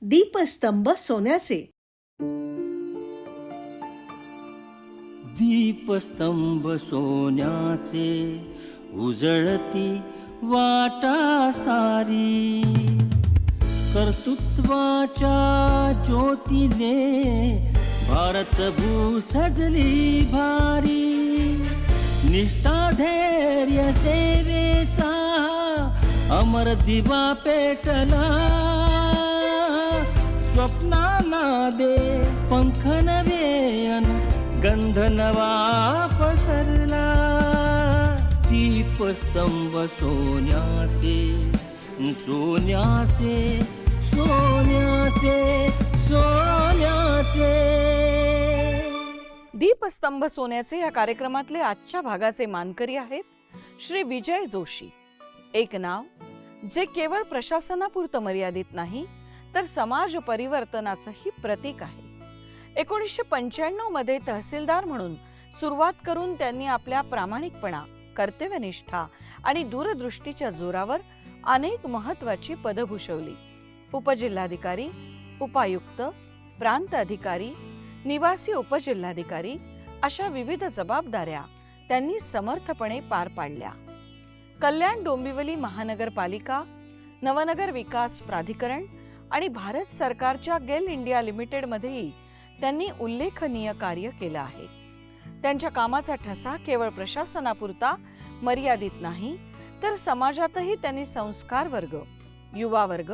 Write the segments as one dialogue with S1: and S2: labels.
S1: दीपस्तंभ सोन्याचे.
S2: दीपस्तंभ सोन्याचे उजळती वाटा सारी, कर्तृत्वाच्या ज्योतीने भारतभू सजली भारी. निष्ठा धैर्य सेवेचा अमर दिवा पेटला, स्वप्नाला दे पंख नवे अन गंध नवा पसरला. दीपस्तंभ सोन्याचे सोन्याचे सोन्याचे सोन्याचे.
S3: दीपस्तंभ सोन्याचे या कार्यक्रमातले आजच्या भागाचे मानकरी आहेत श्री विजय जोशी. एक नाव जे केवळ प्रशासनापुरतं मर्यादित नाही तर समाज परिवर्तनाचंही प्रतीक आहे. 1995 मध्ये तहसीलदार म्हणून सुरुवात करून त्यांनी आपल्या प्रामाणिकपणा, कर्तव्यनिष्ठा आणि दूरदृष्टीच्या जोरावर अनेक महत्त्वाची पदं भूषवली. उपजिल्हाधिकारी, उपायुक्त, प्रांत अधिकारी, निवासी उपजिल्हाधिकारी अशा विविध जबाबदाऱ्या त्यांनी समर्थपणे पार पाडल्या. कल्याण डोंबिवली महानगरपालिका, नवनगर विकास प्राधिकरण आणि भारत सरकारच्या गेल इंडिया लिमिटेडमध्येही त्यांनी उल्लेखनीय कार्य केलं आहे. त्यांच्या कामाचा ठसा केवळ प्रशासनापुरता मर्यादित नाही तर समाजातही त्यांनी संस्कार वर्ग, युवा वर्ग,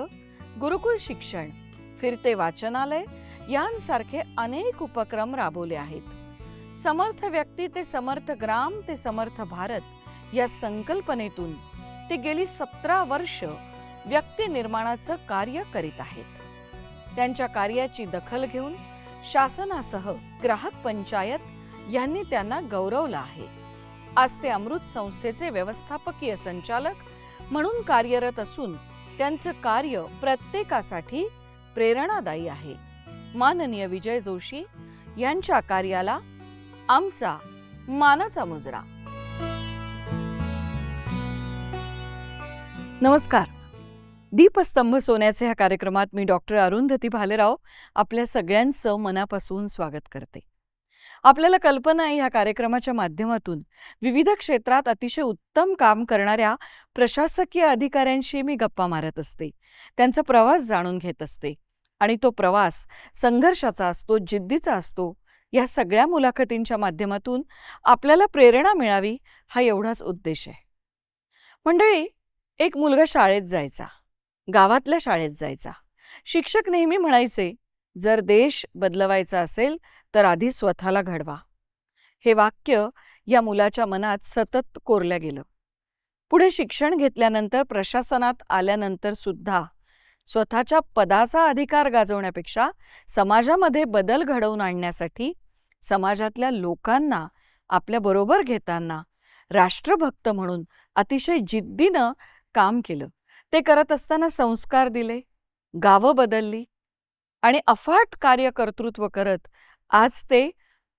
S3: गुरुकुल शिक्षण, फिरते वाचनालय यांसारखे अनेक उपक्रम राबवले आहेत. समर्थ व्यक्ती ते समर्थ ग्राम ते समर्थ भारत या संकल्पनेतून ते गेली 17 वर्ष व्यक्ती निर्माणाचं कार्य करीत आहेत. त्यांच्या कार्याची दखल घेऊन शासनासह ग्राहक पंचायत यांनी त्यांना गौरवलं आहे. आज ते अमृत संस्थेचे व्यवस्थापकीय संचालक म्हणून कार्यरत असून त्यांचं कार्य प्रत्येकासाठी प्रेरणादायी आहे. माननीय विजय जोशी यांच्या कार्याला आमचा मानाचा मुजरा. नमस्कार. दीपस्तंभ सोन्याचे ह्या कार्यक्रमात मी डॉक्टर अरुंधती भालेराव आपल्या सगळ्यांचं मनापासून स्वागत करते. आपल्याला कल्पना आहे ह्या कार्यक्रमाच्या माध्यमातून विविध क्षेत्रात अतिशय उत्तम काम करणाऱ्या प्रशासकीय अधिकाऱ्यांशी मी गप्पा मारत असते, त्यांचा प्रवास जाणून घेत असते आणि तो प्रवास संघर्षाचा असतो, जिद्दीचा असतो. या सगळ्या मुलाखतींच्या माध्यमातून आपल्याला प्रेरणा मिळावी हा एवढाच उद्देश आहे. मंडळी, एक मुलगा शाळेत जायचा, गावातल्या शाळेत जायचा. शिक्षक नेहमी म्हणायचे, जर देश बदलवायचा असेल तर आधी स्वतःला घडवा. हे वाक्य या मुलाच्या मनात सतत कोरलं गेलं. पुढे शिक्षण घेतल्यानंतर, प्रशासनात आल्यानंतर सुद्धा स्वतःच्या पदाचा अधिकार गाजवण्यापेक्षा समाजामध्ये बदल घडवून आणण्यासाठी समाजातल्या लोकांना आपल्या बरोबर घेताना राष्ट्रभक्त म्हणून अतिशय जिद्दीनं काम केलं. ते करत असताना संस्कार दिले, गावं बदलली आणि अफाट कार्य कर्तृत्व करत आज ते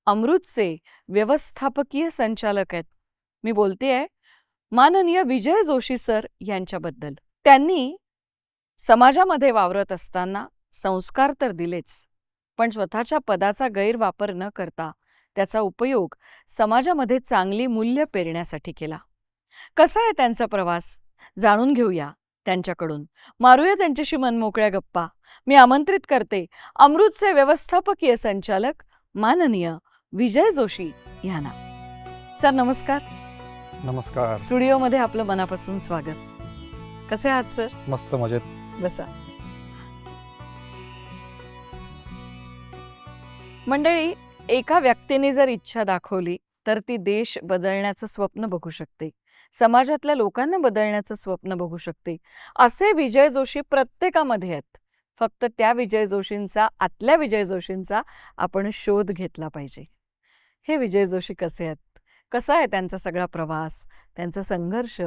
S3: अमृतचे व्यवस्थापकीय संचालक आहेत. मी बोलतेय माननीय विजय जोशी सर यांच्याबद्दल. त्यांनी समाजामध्ये वावरत असताना संस्कार तर दिलेच, पण स्वतःच्या पदाचा गैरवापर न करता त्याचा उपयोग समाजामध्ये चांगली मूल्य पेरण्यासाठी केला. कसा आहे त्यांचा प्रवास जाणून घेऊया त्यांच्याकडून. मारूया त्यांच्याशी मनमोकळ्या गप्पा. मी आमंत्रित करते अमृतचे व्यवस्थापकीय संचालक माननीय विजय जोशी यांना. सर नमस्कार.
S4: नमस्कार.
S3: स्टुडिओमध्ये आपलं मनापासून स्वागत. कसे आहात सर?
S4: मस्त मजेत.
S3: बसा. मंडळी, एका व्यक्तीने जर इच्छा दाखवली तर ती देश बदलण्याचं स्वप्न बघू शकते, समाजातल्या लोकांना बदलण्याचं स्वप्न बघू शकते. असे विजय जोशी प्रत्येकामध्ये आहेत. फक्त त्या विजय जोशींचा, आतल्या विजय जोशींचा आपण शोध घेतला पाहिजे. हे विजय जोशी कसे आहेत, कसा आहे त्यांचा सगळा प्रवास, त्यांचा संघर्ष,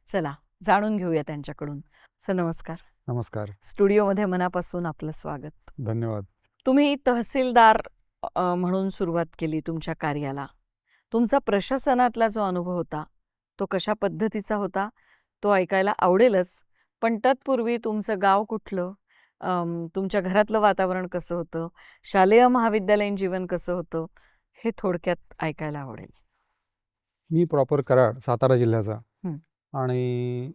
S3: चला जाणून घेऊया त्यांच्याकडून. सर नमस्कार.
S4: नमस्कार.
S3: स्टुडिओमध्ये मनापासून आपलं स्वागत.
S4: धन्यवाद.
S3: तुम्ही तहसीलदार म्हणून सुरुवात केली तुमच्या कार्याला. तुमचा प्रशासनातला जो अनुभव होता तो कशा पद्धतीचा होता तो ऐकायला आवडेलच, पण तत्पूर्वी तुमचं गाव कुठलं तुमच्या घरातलं वातावरण कसं होतं, शालेय महाविद्यालयीन जीवन कसं होतं, हे थोडक्यात ऐकायला आवडेल.
S4: मी प्रॉपर कराड, सातारा जिल्ह्याचा.
S3: हं.
S4: आणि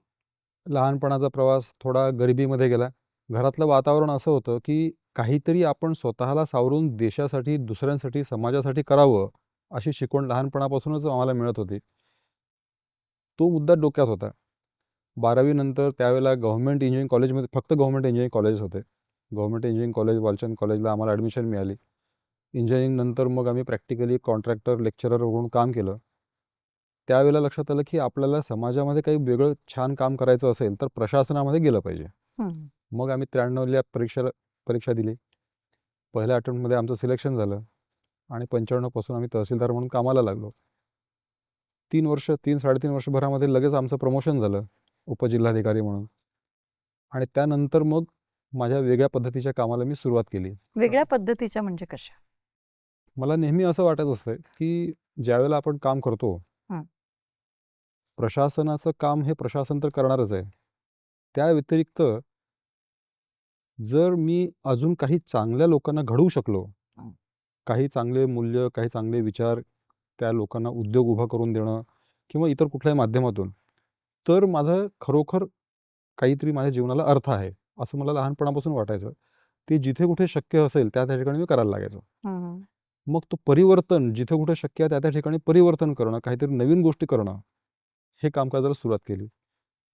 S4: लहानपणाचा प्रवास थोडा गरिबीमध्ये गेला. घरातलं वातावरण असं होतं, की काहीतरी आपण स्वतःला सावरून देशासाठी, दुसऱ्यांसाठी, समाजासाठी करावं, अशी शिकवण लहानपणापासूनच आम्हाला मिळत होती. तो मुद्दा डोक्यात होता. 12वी नंतर त्यावेळेला गव्हर्नमेंट इंजिनिअरिंग कॉलेजमध्ये फक्त गव्हर्नमेंट इंजिनिअरिंग कॉलेज होते. गव्हर्नमेंट इंजिनिअरिंग कॉलेज, वालचंद कॉलेजला आम्हाला ॲडमिशन मिळाली. इंजिनिअरिंग नंतर मग आम्ही प्रॅक्टिकली कॉन्ट्रॅक्टर, लेक्चरर म्हणून काम केलं. त्यावेळेला लक्षात आलं, की आपल्याला समाजामध्ये काही वेगळं छान काम करायचं असेल, तर प्रशासनामध्ये गेलं पाहिजे.
S3: हं.
S4: मग आम्ही 93ला परीक्षा दिली. पहिल्या अटेम्प्टमध्ये आमचं सिलेक्शन झालं आणि 95 पासून आम्ही तहसीलदार म्हणून कामाला लागलो. 3-3.5 वर्षभरामध्ये लगेच आमचं प्रमोशन झालं उपजिल्हाधिकारी म्हणून. आणि त्यानंतर मग माझ्या वेगळ्या पद्धतीच्या कामाला मी सुरुवात केली.
S3: वेगळ्या पद्धतीच्या म्हणजे कशा?
S4: मला नेहमी असं वाटत असतं, की ज्यावेळेला आपण काम करतो,
S3: हं.
S4: प्रशासनाचं काम हे प्रशासन तर करणारच आहे. त्या व्यतिरिक्त जर मी अजून काही चांगल्या लोकांना घडवू शकलो,
S3: हं.
S4: काही चांगले मूल्य, काही चांगले विचार त्या लोकांना उद्योग उभा करून देणं किंवा इतर कुठल्याही माध्यमातून, तर माझं खरोखर काहीतरी माझ्या जीवनाला अर्थ आहे, असं मला लहानपणापासून वाटायचं. ते जिथे कुठे शक्य असेल त्या ठिकाणी मी करायला लागायचो.
S3: हं.
S4: मग तो परिवर्तन जिथे कुठे शक्य आहे त्या ठिकाणी परिवर्तन करणं, काहीतरी नवीन गोष्टी करणं, हे काम करायला सुरुवात केली.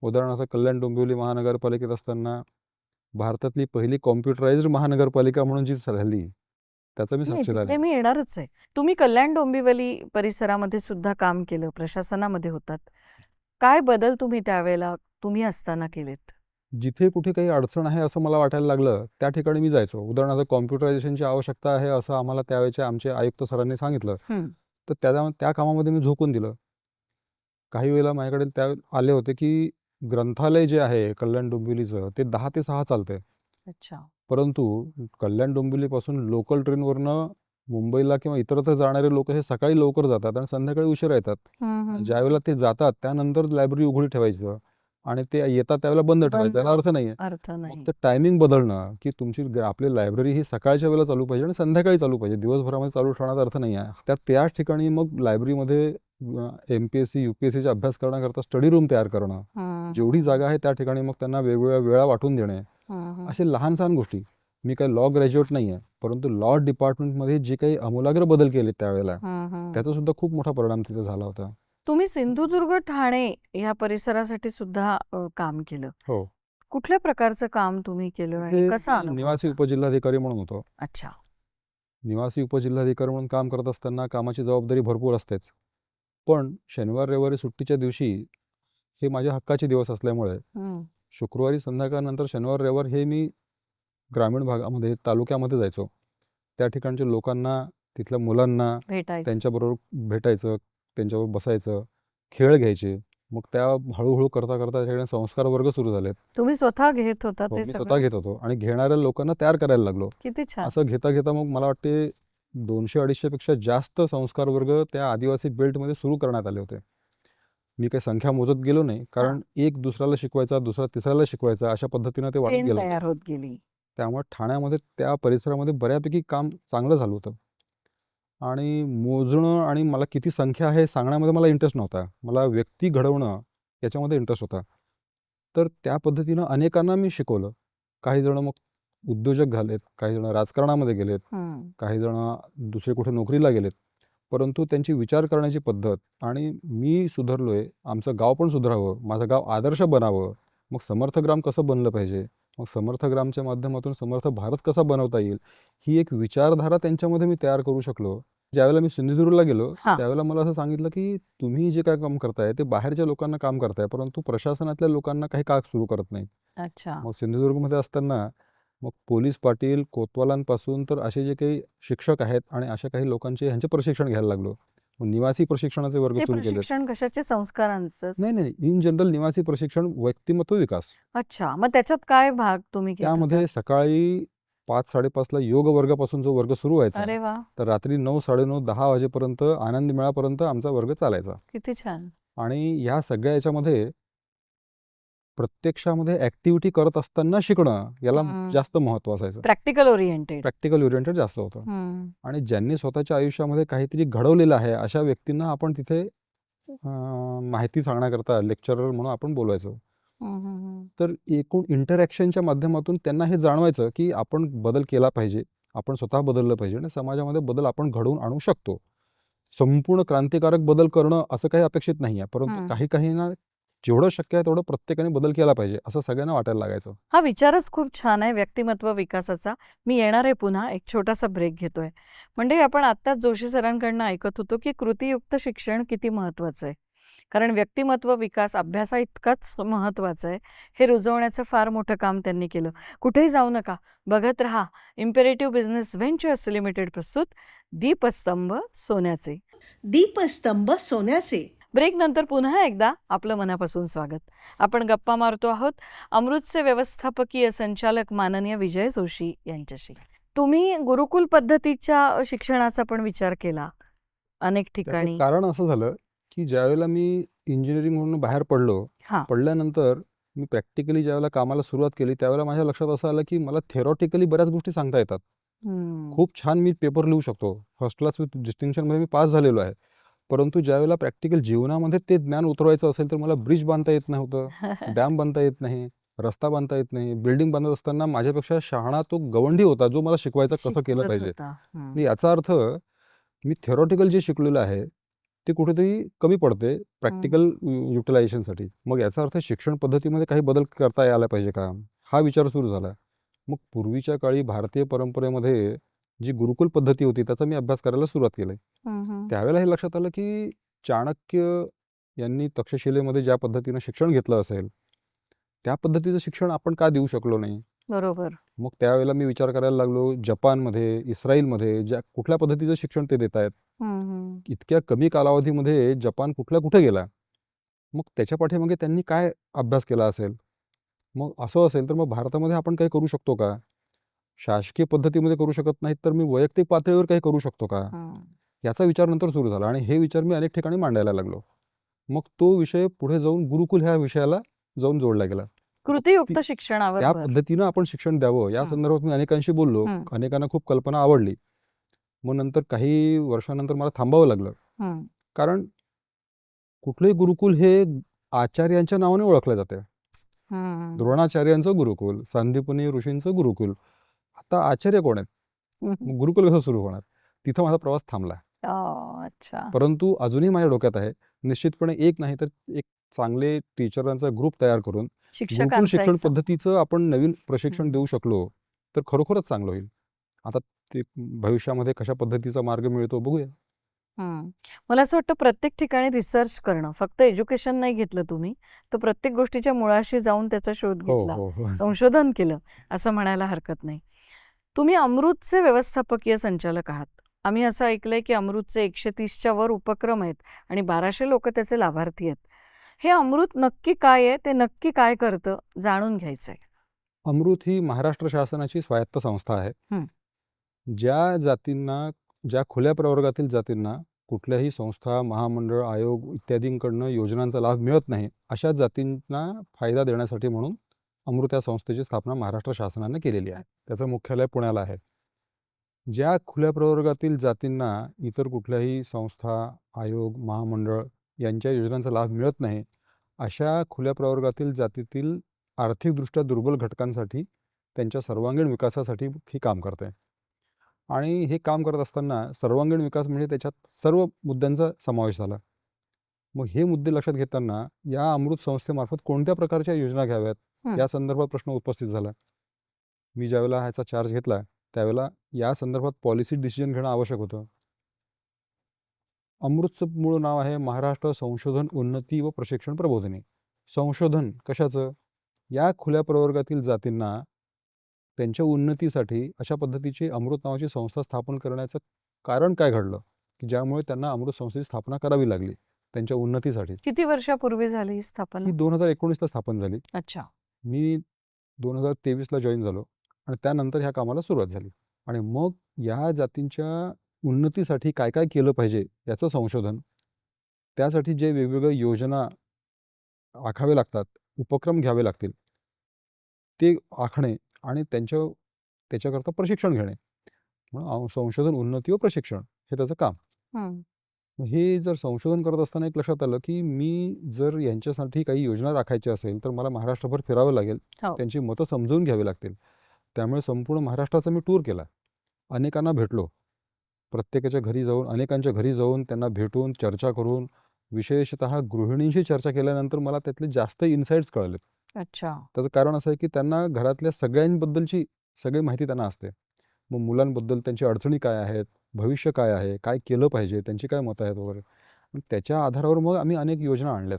S4: उदाहरणार्थ कल्याण डोंबिवली महानगरपालिकेत असताना भारतातली पहिली कॉम्प्युटराइज्ड महानगरपालिका म्हणून जी झाली, त्याचा मी
S3: नाही,
S4: साक्षीदार
S3: तिथे
S4: आहे.
S3: मी येणारच आहे. तुम्ही कल्याण डोंबिवली परिसरामध्ये सुद्धा काम केलं, प्रशासनामध्ये होतात. काय बदल तुम्ही त्यावेळेला तुम्ही असताना केलेत?
S4: जिथे कुठे काही अडचण आहे असं मला वाटायला लागलं, त्या ठिकाणी मी जायचो. उदाहरणार्थ कॉम्प्युटरायझेशनची आवश्यकता आहे असं आम्हाला त्यावेळेचे आमचे आयुक्त सरांनी सांगितलं,
S3: हं.
S4: तर त्या कामामध्ये मी झोकून दिलं. काही वेळेला माझ्याकडे त्या आले होते, की ग्रंथालय जे आहे कल्याण डोंबिवलीचं, ते 10 ते 6 चालते.
S3: अच्छा.
S4: परंतु कल्याण डोंबिवलीपासून लोकल ट्रेनवरनं मुंबईला किंवा इतरत्र जाणारे लोक हे सकाळी लवकर जातात आणि संध्याकाळी उशिरा येतात.
S3: हं, हं.
S4: ज्यावेळेला ते जातात त्यानंतर लायब्ररी उघडी ठेवायचं आणि ते येतात त्यावेळेला बंद ठेवायचं, याला अर्थ नाही आहे.
S3: अर्थ नाही.
S4: मग ते टायमिंग बदलणं, की तुमची आपली लायब्ररी ही सकाळच्या वेळेला चालू पाहिजे आणि संध्याकाळी चालू पाहिजे, दिवसभरामध्ये चालू ठेवण्याचा अर्थ नाही आहे. त्याच ठिकाणी मग लायब्ररीमध्ये MPSC, UPSCचा अभ्यास करण्याकरता स्टडी रूम तयार करणं,
S3: हं,
S4: जेवढी जागा आहे त्या ठिकाणी मग त्यांना वेगवेगळ्या वेळा वाटून देणे,
S3: हं, हं.
S4: असे लहान सहान गोष्टी. मी काही लॉ ग्रॅज्युएट नाही आहे, परंतु लॉ डिपार्टमेंटमध्ये जे काही आमूलाग्र बदल केले त्यावेळेला,
S3: हं, हं.
S4: त्याचा सुद्धा खूप मोठा परिणाम तिथे झाला होता.
S3: तुम्ही सिंधुदुर्ग, ठाणे या परिसरासाठी सुद्धा काम केलं.
S4: हो.
S3: कुठल्या प्रकारचं काम तुम्ही केलं आणि
S4: तिथे
S3: कसा अनुभव
S4: निवासी
S3: होता?
S4: उपजिल्हाधिकारी म्हणून होतो.
S3: अच्छा.
S4: निवासी उपजिल्हाधिकारी म्हणून काम करत असताना कामाची जबाबदारी भरपूर असतेच. पण शनिवार, रविवारी सुट्टीच्या दिवशी हे माझ्या हक्काचे दिवस असल्यामुळे
S3: हं.
S4: शुक्रवारी संध्याकाळनंतर शनिवार, रविवार हे मी ग्रामीण भागामध्ये, तालुक्यामध्ये जायचो. त्या ठिकाणच्या लोकांना, तिथल्या मुलांना
S3: भेटायचं.
S4: त्यांच्याबरोबर भेटायचं, त्यांच्याबरोबर बसायचं, खेळ घ्यायचे. मग त्या हळूहळू करता करता त्या ठिकाणी संस्कार वर्ग सुरू झालेत.
S3: तुम्ही स्वतः घेत होता
S4: हो,
S3: ते
S4: मी स्वतः
S3: सगळं?
S4: घेत होतो आणि घेणाऱ्या लोकांना तयार करायला लागलो.
S3: किती छान.
S4: असं घेता घेता मग मला वाटते 200-250 पेक्षा जास्त संस्कार वर्ग त्या आदिवासी बेल्टमध्ये सुरू करण्यात आले होते. मी काही संख्या मोजत गेलो नाही, कारण एक दुसऱ्याला शिकवायचा, दुसरा तिसऱ्याला शिकवायचा, अशा पद्धतीनं ते वाढत
S3: चेन
S4: गेलं.
S3: तयार होत गेली.
S4: त्यामुळे ठाण्यामध्ये त्या परिसरामध्ये बऱ्यापैकी काम चांगलं झालं होतं. आणि मोजणं आणि मला किती संख्या आहे सांगण्यामध्ये मला इंटरेस्ट नव्हता. मला व्यक्ती घडवणं याच्यामध्ये इंटरेस्ट होता. तर त्या पद्धतीनं अनेकांना मी शिकवलं. काही जण मग उद्योजक झालेत, काही जण राजकारणामध्ये गेलेत,
S3: हं.
S4: काही जण दुसरे कुठे नोकरीला गेलेत. परंतु त्यांची विचार करण्याची पद्धत आणि मी सुधारलोय, आमचं गाव पण सुधारावं, माझं गाव आदर्श बनावं. मग समर्थग्राम कसं बनलं पाहिजे, मग समर्थग्रामच्या माध्यमातून समर्थ भारत कसा बनवता येईल, ही एक विचारधारा त्यांच्यामध्ये मी तयार करू शकलो. ज्यावेळेला मी सिंधुदुर्गला गेलो,
S3: हां.
S4: त्यावेळेला मला असं सांगितलं, की तुम्ही जे काय काम करताय ते बाहेरच्या लोकांना काम करताय, परंतु प्रशासनातल्या लोकांना काही का सुरू करत नाही.
S3: अच्छा.
S4: मग सिंधुदुर्गमध्ये असताना मग पोलीस पाटील, कोतवालांपासून तर असे जे काही शिक्षक आहेत आणि अशा काही लोकांचे ह्यांचे प्रशिक्षण घ्यायला लागलो. मग निवासी प्रशिक्षणाचे वर्ग
S3: ते
S4: सुरू केलेत.
S3: प्रशिक्षण कशाचे? संस्कारांचंच?
S4: नाही, इन जनरल निवासी प्रशिक्षण, व्यक्तिमत्व विकास.
S3: अच्छा. मग त्याच्यात काय भाग तुम्ही घेत
S4: त्यामध्ये
S3: होतात?
S4: सकाळी 5-5:30ला योग वर्गापासून जो वर्ग सुरू व्हायचा,
S3: अरे वाह!
S4: तर रात्री 9-9:30, 10 वाजेपर्यंत आनंद मेळापर्यंत आमचा वर्ग चालायचा.
S3: किती छान.
S4: आणि ह्या सगळ्या याच्यामध्ये प्रत्यक्षामध्ये ॲक्टिव्हिटी करत असताना शिकणं याला
S3: हम्म.
S4: जास्त महत्त्व असायचं.
S3: Practical oriented.
S4: प्रॅक्टिकल ओरिएंटेड जास्त होतं. आणि ज्यांनी स्वतःच्या आयुष्यामध्ये काहीतरी घडवलेलं आहे अशा व्यक्तींना आपण तिथे माहिती सांगण्याकरता लेक्चरर म्हणून आपण बोलवायचो. तर एकूण इंटरॅक्शनच्या माध्यमातून त्यांना हे जाणवायचं की आपण बदल केला पाहिजे, आपण स्वतः बदललं पाहिजे आणि समाजामध्ये बदल आपण घडवून आणू शकतो. संपूर्ण क्रांतिकारक बदल करणं असं काही अपेक्षित नाही आहे, परंतु काही काहींना जेवढं शक्य आहे तेवढं प्रत्येकाने बदल केला पाहिजे असं सगळ्यांना वाटायला लागायचं.
S3: हा विचारच खूप छान आहे व्यक्तिमत्व विकासाचा. मी येणार आहे पुन्हा, एक छोटासा ब्रेक घेतोय. म्हणजे आपण आत्ताच जोशी सरांकडनं ऐकत होतो की कृतीयुक्त शिक्षण किती महत्वाचं आहे, कारण व्यक्तिमत्व विकास अभ्यासा इतकाच महत्वाचं आहे. हे रुजवण्याचं फार मोठं काम त्यांनी केलं. कुठेही जाऊ नका, बघत रहा. इम्पेरेटिव्ह बिझनेस व्हेंचर्स लिमिटेड प्रस्तुत दीपस्तंभ सोन्याचे.
S1: दीपस्तंभ सोन्याचे.
S3: ब्रेक नंतर पुन्हा एकदा आपलं मनापासून स्वागत. आपण गप्पा मारतो आहोत अमृतचे व्यवस्थापकीय संचालक माननीय विजय जोशी यांच्याशी. तुम्ही गुरुकुल पद्धतीच्या शिक्षणाचा पण विचार केला अनेक
S4: त्याचं
S3: ठिकाणी.
S4: कारण असं झालं की ज्यावेळेला मी इंजिनिअरिंग म्हणून बाहेर पडल्यानंतर मी प्रॅक्टिकली ज्यावेळेला कामाला सुरुवात केली त्यावेळेला माझ्या लक्षात असं आलं की मला थेरॉटिकली बऱ्याच गोष्टी सांगता येतात. खूप छान मी पेपर लिहू शकतो, फर्स्ट क्लास विथ डिस्टिंक्शनमध्ये मी पास झालेलो आहे. परंतु ज्यावेळेला प्रॅक्टिकल जीवनामध्ये ते ज्ञान उतरवायचं असेल तर मला ब्रिज बांधता येत नव्हतं, डॅम बांधता येत नाही, रस्ता बांधता येत नाही. बिल्डिंग बांधत असताना माझ्यापेक्षा शहाणा तो गवंडी होता जो मला शिकवायचा कसं केलं
S3: शिकवत
S4: पाहिजे.
S3: होता.
S4: म्हणजे याचा अर्थ मी थेरॉटिकल जे शिकलेलं आहे ते कुठेतरी कमी पडते प्रॅक्टिकल युटिलायझेशनसाठी. मग याचा अर्थ शिक्षण पद्धतीमध्ये काही बदल करता यायला पाहिजे का, हा विचार सुरू झाला. मग पूर्वीच्या काळी भारतीय परंपरेमध्ये जी गुरुकुल पद्धती होती त्याचा मी अभ्यास करायला सुरुवात केली. त्यावेळेला हे लक्षात आलं की चाणक्य यांनी तक्षशिलेमध्ये ज्या पद्धतीनं शिक्षण घेतलं असेल त्या पद्धतीचं शिक्षण आपण का देऊ शकलो नाही.
S3: बरोबर.
S4: मग त्यावेळेला मी विचार करायला लागलो जपानमध्ये, इस्रायलमध्ये ज्या कुठल्या पद्धतीचं शिक्षण ते देत आहेत, इतक्या कमी कालावधीमध्ये जपान कुठे गेला. मग त्याच्या पाठीमागे त्यांनी काय अभ्यास केला असेल. मग असं असेल तर मग भारतामध्ये आपण काही करू शकतो का, शासकीय पद्धतीमध्ये करू शकत नाहीत तर मी वैयक्तिक पातळीवर काही करू शकतो का, याचा विचार नंतर सुरू झाला. आणि हे विचार मी अनेक ठिकाणी मांडायला लागलो. मग तो विषय पुढे जाऊन गुरुकुल ह्या विषयाला जाऊन जोडला गेला.
S3: कृतीयुक्त शिक्षणावर
S4: त्या
S3: भर.
S4: पद्धतीनं आपण शिक्षण द्यावं या संदर्भात मी अनेकांशी बोललो. अनेकांना खूप कल्पना आवडली. मग नंतर काही वर्षानंतर मला थांबावं लागलं, कारण कुठलंही गुरुकुल हे आचार्यांच्या नावाने ओळखलं जाते. द्रोणाचार्यांचं गुरुकुल, संदीपनी ऋषींचं गुरुकुल. आता आचार्य कोण आहेत, मग गुरुकुल कसं सुरू होणार. तिथं माझा प्रवास थांबला.
S3: अच्छा.
S4: परंतु अजूनही माझ्या डोक्यात आहे निश्चितपणे एक नाही तर एक चांगले टीचरांचा ग्रुप तयार करून गुरुकुल
S3: शिक्षकांचा
S4: शिक्षण
S3: एक सम-
S4: पद्धतीचं आपण नवीन प्रशिक्षण देऊ शकलो तर खरोखरच चांगलं होईल. आता ते भविष्यामध्ये कशा पद्धतीचा मार्ग मिळतो बघूया.
S3: मला असं वाटतं प्रत्येक ठिकाणी रिसर्च करणं, फक्त एज्युकेशन नाही घेतलं तुम्ही, तर प्रत्येक गोष्टीच्या मुळाशी जाऊन त्याचा शोध
S4: हो
S3: घेतला,
S4: हो हो
S3: संशोधन केलं असं म्हणायला हरकत नाही. तुम्ही अमृतचे व्यवस्थापकीय संचालक आहात. आम्ही असं ऐकलंय की अमृतचे 130च्या वर उपक्रम आहेत आणि 1200 लोक त्याचे लाभार्थी आहेत. हे अमृत नक्की काय आहे, ते नक्की काय करतं, जाणून घ्यायचंय.
S4: अमृत ही महाराष्ट्र शासनाची स्वायत्त संस्था आहे. ज्या जातींना, ज्या खुल्या प्रवर्गातील जातींना कुठल्याही संस्था, महामंडळ, आयोग इत्यादींकडनं योजनांचा लाभ मिळत नाही अशा जातींना फायदा देण्यासाठी म्हणून अमृत या संस्थेची स्थापना महाराष्ट्र शासनाने केलेली आहे. त्याचं मुख्यालय पुण्याला आहे. ज्या खुल्या प्रवर्गातील जातींना इतर कुठल्याही संस्था, आयोग, महामंडळ यांच्या योजनांचा लाभ मिळत नाही अशा खुल्या प्रवर्गातील जातीतील आर्थिकदृष्ट्या दुर्बल घटकांसाठी त्यांच्या सर्वांगीण विकासासाठी ही काम करते. आणि हे काम करत असताना सर्वांगीण विकास म्हणजे त्याच्यात सर्व मुद्द्यांचा समावेश झाला. मग हे मुद्दे लक्षात घेताना या अमृत संस्थेमार्फत कोणत्या प्रकारच्या योजना घ्याव्यात या संदर्भात प्रश्न उपस्थित झाला. मी ज्यावेळेला ह्याचा चार्ज घेतला त्यावेळेला या संदर्भात पॉलिसी डिसिजन घेणं आवश्यक होतं. अमृतचं मूळ नाव आहे महाराष्ट्र संशोधन उन्नती व प्रशिक्षण प्रबोधिनी. संशोधन कशाचं, या खुल्या प्रवर्गातील जातींना त्यांच्या उन्नतीसाठी अशा पद्धतीची अमृत नावाची संस्था स्थापन करण्याचं कारण काय घडलं की ज्यामुळे त्यांना अमृत संस्थेची स्थापना करावी लागली त्यांच्या उन्नतीसाठी.
S3: किती वर्षापूर्वी झाली ही स्थापना?
S4: ही 2019ला स्थापन झाली.
S3: अच्छा.
S4: मी 2023ला जॉईन झालो आणि त्यानंतर ह्या कामाला सुरुवात झाली. आणि मग या जातींच्या उन्नतीसाठी काय काय केलं पाहिजे याचं संशोधन, त्यासाठी जे वेगवेगळ्या योजना आखावे लागतात उपक्रम घ्यावे लागतील ते आखणे आणि त्याच्याकरता प्रशिक्षण घेणे. म्हणून संशोधन, उन्नती व प्रशिक्षण हे त्याचं काम.
S3: हं.
S4: मग हे जर संशोधन करत असताना एक लक्षात आलं, की मी जर यांच्यासाठी काही योजना राखायची असेल, तर मला महाराष्ट्रभर फिरावं लागेल.
S3: हो.
S4: त्यांची मतं समजून घ्यावी लागतील. त्यामुळे संपूर्ण महाराष्ट्राचा मी टूर केला. अनेकांना भेटलो. प्रत्येकाच्या घरी जाऊन, अनेकांच्या घरी जाऊन त्यांना भेटून, चर्चा करून, विशेषतः गृहिणींशी चर्चा केल्यानंतर मला त्यातले जास्त इन्साईट्स कळले.
S3: अच्छा.
S4: त्याचं कारण असं आहे, की त्यांना घरातल्या सगळ्यांबद्दलची सगळी माहिती त्यांना असते. मग मुलांबद्दल त्यांची अडचणी काय आहेत, भविष्य काय आहे, काय केलं पाहिजे, त्यांची काय मतं आहेत वगैरे. आणि त्याच्या आधारावर मग आम्ही अनेक योजना आणल्यात.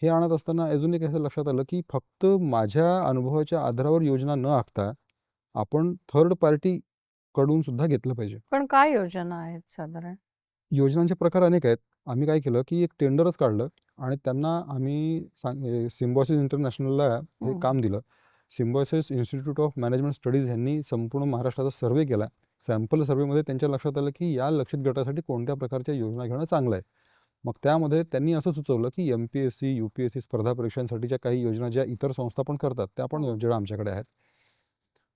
S4: हे आणत असताना अजून एक असं लक्षात आलं, की फक्त माझ्या अनुभवाच्या आधारावर योजना न आखता आपण थर्ड पार्टी कडून सुद्धा घेतलं पाहिजे.
S3: पण काय योजना आहेत साधारण?
S4: योजनांचे प्रकार अनेक आहेत. आम्ही काय केलं, की एक टेंडरच काढलं आणि त्यांना आम्ही सिम्बॉयसिस इंटरनॅशनलला हे
S3: हं.
S4: काम दिलं. Symbiosis institute of management studies यांनी संपूर्ण महाराष्ट्राचा सर्व्हे केला. सॅम्पल सर्व्हेमध्ये त्यांच्या लक्षात आलं, की या लक्षित गटासाठी कोणत्या प्रकारच्या योजना घेणं चांगलं आहे. मग त्यामध्ये त्यांनी असं सुचवलं, की MPSC, UPSC स्पर्धा परीक्षांसाठीच्या काही योजना ज्या इतर संस्था पण करतात, त्या पण योजना आमच्याकडे आहेत.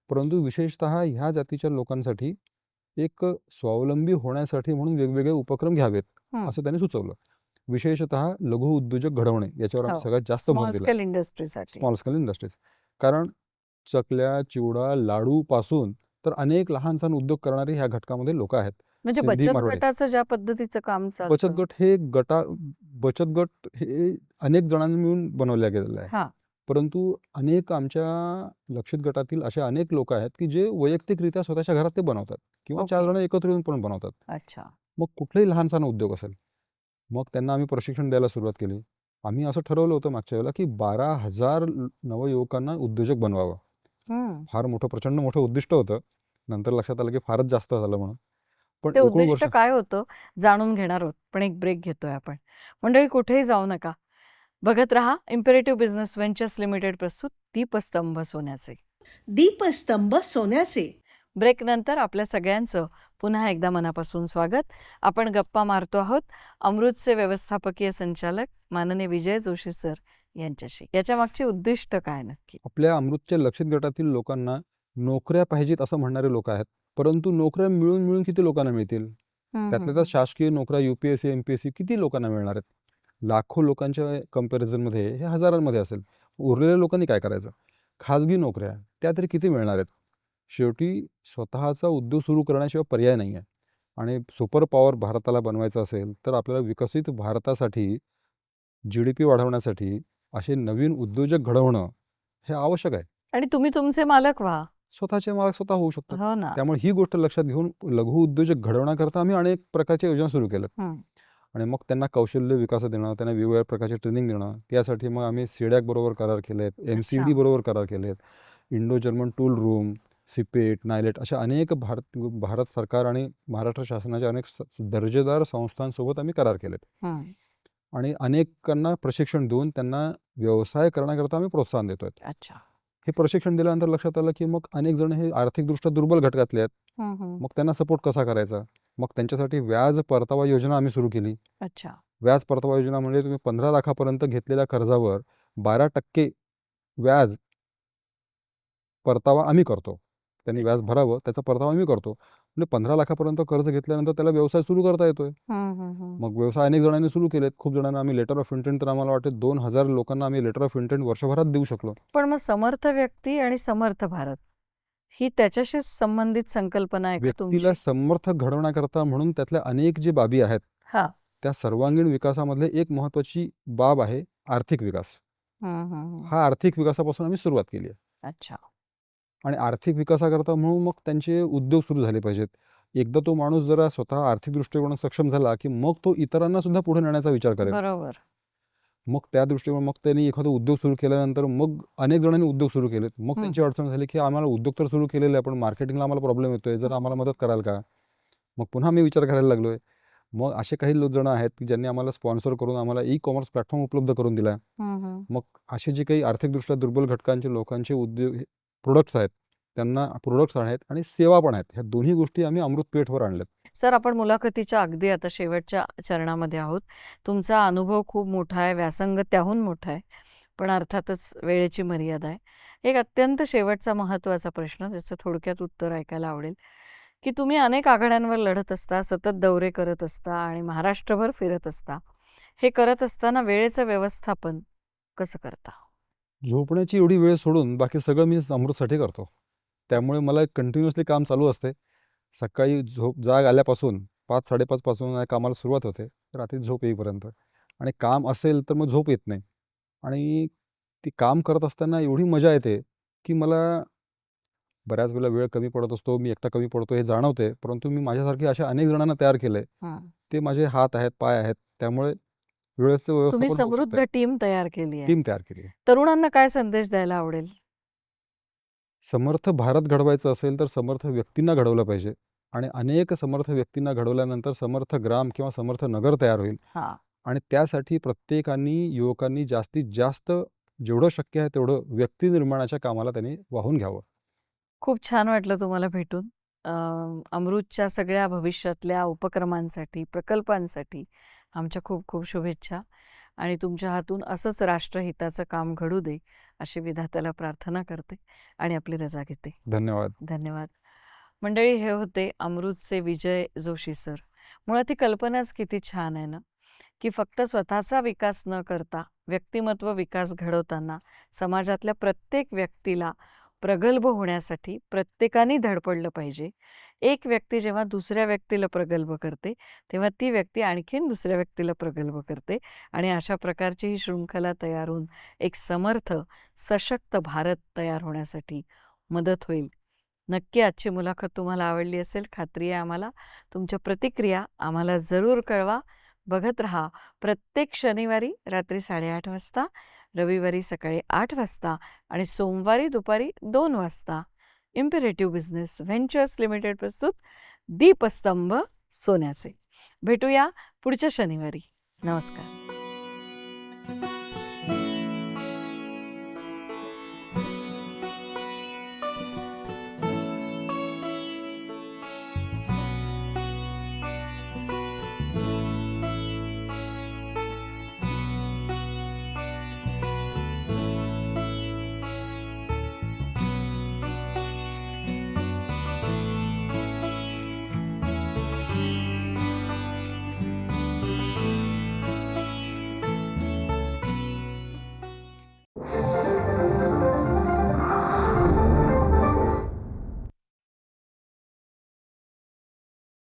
S4: परंतु विशेषतः ह्या जातीच्या लोकांसाठी एक स्वावलंबी होण्यासाठी म्हणून वेगवेगळे उपक्रम घ्यावेत,
S3: हं.
S4: असं त्यांनी सुचवलं. विशेषतः लघु उद्योजक घडवणे याच्यावर आम्ही
S3: हो.
S4: सगळ्यात जास्त भर
S3: स्मॉल
S4: दिला.
S3: स्केल इंडस्ट्रीसाठी.
S4: Small scale industries. कारण चकल्या, चिवडा, लाडूपासून तर अनेक लहान-सहान उद्योग करणारे ह्या घटकामध्ये लोकं आहेत.
S3: म्हणजे
S4: सिंधी,
S3: बचत
S4: मारवाडी.
S3: गटाचं ज्या पद्धतीचं काम
S4: बचत
S3: चालतं.
S4: गट बचत गट हे अनेक जणांनी मिळून बनवल्या गेलेलं आहे.
S3: हां.
S4: परंतु अनेक आमच्या लक्षित गटातील असे अनेक लोकं आहेत, की जे वैयक्तिकरित्या स्वतःच्या घरात ते बनवतात किंवा 4
S3: ओके.
S4: जण एकत्र येऊन पण बनवतात.
S3: अच्छा.
S4: मग कुठलाही लहान-सहान उद्योग असेल. मग त्यांना आम्ही प्रशिक्षण द्यायला सुरुवात केली. आम्ही असं ठरवलं होतं मागच्या वेळेला, की 12,000 नवयुवकांना उद्योजक बनवावं.
S3: हं.
S4: फार मोठं, प्रचंड मोठं उद्दिष्ट होतं. नंतर लक्षात आलं, की फारच जास्त झालं म्हणून. पण
S3: ते
S4: 19
S3: उद्दिष्ट
S4: वर्ष
S3: काय होतं जाणून घेणार आहोत. पण एक ब्रेक घेतोय आपण. मंडळी कुठेही जाऊ नका. बघत रहा इम्पेरेटिव्ह बिझनेस व्हेंचर्स लिमिटेड प्रस्तुत दीपस्तंभ सोन्याचे.
S1: दीपस्तंभ सोन्याचे.
S3: ब्रेक नंतर आपल्या सगळ्यांचं पुन्हा एकदा मनापासून स्वागत. आपण गप्पा मारतो आहोत अमृतचे व्यवस्थापकीय संचालक माननीय विजय जोशी सर यांच्याशी. याच्या मागचे उद्दिष्ट काय नक्की?
S4: आपल्या अमृतच्या लक्षित गटातील लोकांना नोकऱ्या पाहिजेत असं म्हणणारे लोक आहेत. परंतु नोकऱ्या मिळून किती लोकांना मिळतील?
S3: हं,
S4: त्यातल्या
S3: हं,
S4: त्यात
S3: हं.
S4: शासकीय नोकऱ्या UPSC, MPSC किती लोकांना मिळणार आहेत? लाखो लोकांच्या कंपॅरिझनमध्ये हे हजारांमध्ये असेल. उरलेल्या लोकांनी काय करायचं? खाजगी नोकऱ्या त्या तरी किती मिळणार आहेत? शेवटी स्वतःचा उद्योग सुरू करण्याशिवाय पर्याय नाही आहे. आणि सुपर पॉवर भारताला बनवायचं असेल, तर आपल्याला विकसित भारतासाठी GDP वाढवण्यासाठी असे नवीन उद्योजक घडवणं हे आवश्यक आहे.
S3: आणि तुम्ही तुमचे मालक व्हा.
S4: स्वतःचे मालक स्वतः होऊ शकतात.
S3: हो ना.
S4: त्यामुळे ही गोष्ट लक्षात घेऊन लघु उद्योजक घडवण्याकरता आम्ही अनेक प्रकारच्या योजना सुरू केल्यात.
S3: हं.
S4: आणि मग त्यांना कौशल्य विकास देणं, त्यांना वेगवेगळ्या प्रकारचे ट्रेनिंग देणं. त्यासाठी मग आम्ही SEDAC बरोबर करार केलेत,
S3: अच्छा.
S4: MCD बरोबर करार केलेत, Indo German tool room, CPET, NILET अशा अनेक भारत सरकार आणि महाराष्ट्र शासनाच्या अनेक दर्जेदार संस्थांसोबत आम्ही करार केलेत.
S3: हं.
S4: आणि अनेकांना प्रशिक्षण देऊन त्यांना व्यवसाय करण्याकरता आम्ही प्रोत्साहन देतोय.
S3: अच्छा.
S4: हे प्रशिक्षण दिल्यानंतर लक्षात आलं, की मग अनेक जण हे आर्थिकदृष्ट्या दुर्बल घटकातले आहेत.
S3: हं, हं.
S4: मग त्यांना सपोर्ट कसा करायचा? मग त्यांच्यासाठी व्याज परतावा योजना आम्ही सुरू केली.
S3: अच्छा.
S4: व्याज परतावा योजना म्हणजे तुम्ही 15 लाखापर्यंत घेतलेल्या कर्जावर 12% व्याज परतावा आम्ही करतो. त्यांनी व्याज
S3: अच्छा.
S4: भरावं, त्याचा परतावा आम्ही करतो. म्हणजे 15 लाखापर्यंत कर्ज घेतल्यानंतर त्याला व्यवसाय सुरू करता येतोय.
S3: हं, हं, हं.
S4: मग व्यवसाय अनेक जणांनी सुरू केलेत. खूप जणांना आम्ही लेटर ऑफ इंटेंट, तर आम्हाला वाटते 2,000 लोकांना आम्ही लेटर ऑफ इंटेंट वर्षभरात देऊ शकलो.
S3: पण मग समर्थ व्यक्ती आणि समर्थ भारत ही त्याच्याशीच संबंधित संकल्पना आहे का
S4: व्यक्तीला
S3: तुमची?
S4: समर्थ घडवण्याकरता म्हणून त्यातल्या अनेक जे बाबी आहेत,
S3: हां.
S4: त्या सर्वांगीण विकासामधले एक महत्त्वाची बाब आहे आर्थिक विकास.
S3: हं, हं, हं.
S4: हा आर्थिक विकासापासून आम्ही सुरुवात केली आहे.
S3: अच्छा.
S4: आणि आर्थिक विकासाकरता म्हणून मग त्यांचे उद्योग सुरू झाले पाहिजेत. एकदा तो माणूस जरा स्वतः आर्थिक दृष्टिकोनात सक्षम झाला, की मग तो इतरांना सुद्धा पुढे नेण्याचा विचार करेल.
S3: बरोबर.
S4: मग त्या दृष्टीने मग त्यांनी एखादा उद्योग सुरू केल्यानंतर मग अनेक जणांनी उद्योग सुरू केलेत. मग
S3: हं.
S4: त्यांची अडचण झाली, की आम्हाला उद्योग तर सुरू केलेले आहे, पण मार्केटिंगला आम्हाला प्रॉब्लेम येतोय. जर
S3: हं.
S4: आम्हाला मदत कराल का? मग पुन्हा मी विचार करायला लागलोय. मग असे काही जण आहेत, की ज्यांनी आम्हाला स्पॉन्सर करून आम्हाला ई-कॉमर्स प्लॅटफॉर्म उपलब्ध करून दिला.
S3: हं, हं.
S4: मग असे जे काही आर्थिकदृष्ट्या दुर्बल घटकांचे लोकांचे उद्योग प्रोडक्ट्स आहेत, त्यांना प्रोडक्ट्स आहेत आणि सेवा पण आहेत. ह्या दोन्ही गोष्टी आम्ही अमृत पेठवर आणल्यात.
S3: सर, आपण मुलाखतीच्या अगदी आता शेवटच्या चरणामध्ये आहोत. तुमचा अनुभव खूप मोठा आहे, व्यासंग त्याहून मोठा आहे. पण अर्थातच वेळेची मर्यादा आहे. एक अत्यंत शेवटचा महत्त्वाचा प्रश्न, ज्याचं थोडक्यात उत्तर ऐकायला आवडेल, की तुम्ही अनेक आघाड्यांवर लढत असता, सतत दौरे करत असता आणि महाराष्ट्रभर फिरत असता. हे करत असताना वेळेचं व्यवस्थापन कसं करता?
S4: झोपण्याची एवढी वेळ सोडून बाकी सगळं मी अमृतसाठी करतो. त्यामुळे मला कंटिन्युअसली काम चालू असते. सकाळी जाग आल्यापासून 5-5:30 पासून या कामाला सुरुवात होते, रात्री झोप येईपर्यंत. आणि काम असेल तर मग झोप येत नाही. आणि ती काम करत असताना एवढी मजा येते, की मला बऱ्याच वेळेला वेळ कमी पडत असतो, मी एकटा कमी पडतो हे जाणवते. परंतु मी माझ्यासारखे अशा अनेक जणांना तयार केलंय. ते माझे हात आहेत, पाय आहेत. त्यामुळे वेळेचं
S3: तुम्ही
S4: व्यवस्थापन होऊ
S3: समृद्ध
S4: शकतंय.
S3: टीम तयार केली आहे.
S4: टीम तयार केली आहे.
S3: तरुणांना काय संदेश द्यायला आवडेल?
S4: समर्थ भारत घडवायचं असेल तर समर्थ व्यक्तींना घडवलं पाहिजे. आणि अनेक समर्थ व्यक्तींना घडवल्यानंतर समर्थ ग्राम किंवा समर्थ नगर तयार होईल.
S3: हां.
S4: आणि त्यासाठी प्रत्येकाने, युवकांनी जास्तीत जास्त जेवढं शक्य आहे तेवढं व्यक्ती निर्माणाच्या कामाला त्यांनी वाहून घ्यावं.
S3: खूप छान वाटलं तुम्हाला भेटून. अमृतच्या सगळ्या भविष्यातल्या उपक्रमांसाठी, प्रकल्पांसाठी आमच्या खूप खूप शुभेच्छा. आणि तुमच्या हातून असंच राष्ट्रहिताचं काम घडू दे, अशी विधात्याला प्रार्थना करते आणि आपली रजा घेते.
S4: धन्यवाद.
S3: धन्यवाद. मंडळी, हे होते अमृतचे विजय जोशी सर. मुळात ही कल्पनाच किती छान आहे ना, की फक्त स्वतःचा विकास न करता व्यक्तिमत्व विकास घडवताना समाजातल्या प्रत्येक व्यक्तीला प्रगल्भ होण्यासाठी प्रत्येकाने धडपडलं पाहिजे. एक व्यक्ती जेव्हा दुसऱ्या व्यक्तीला प्रगल्भ करते, तेव्हा ती व्यक्ती आणखीन दुसऱ्या व्यक्तीला प्रगल्भ करते आणि अशा प्रकारची ही शृंखला तयार होऊन एक समर्थ, सशक्त भारत तयार होण्यासाठी मदत होईल. नक्की आजची मुलाखत तुम्हाला आवडली असेल, खात्री आहे आम्हाला. तुमच्या प्रतिक्रिया आम्हाला जरूर कळवा. बघत रहा प्रत्येक शनिवारी रात्री 8:30 वाजता, रविवारी सकाळी 8 वाजता आणि सोमवारी दुपारी 2 वाजता. इम्पेरेटिव्ह बिझनेस व्हेंचर्स लिमिटेड प्रस्तुत दीपस्तंभ सोन्याचे. भेटूया पुढच्या शनिवारी. नमस्कार.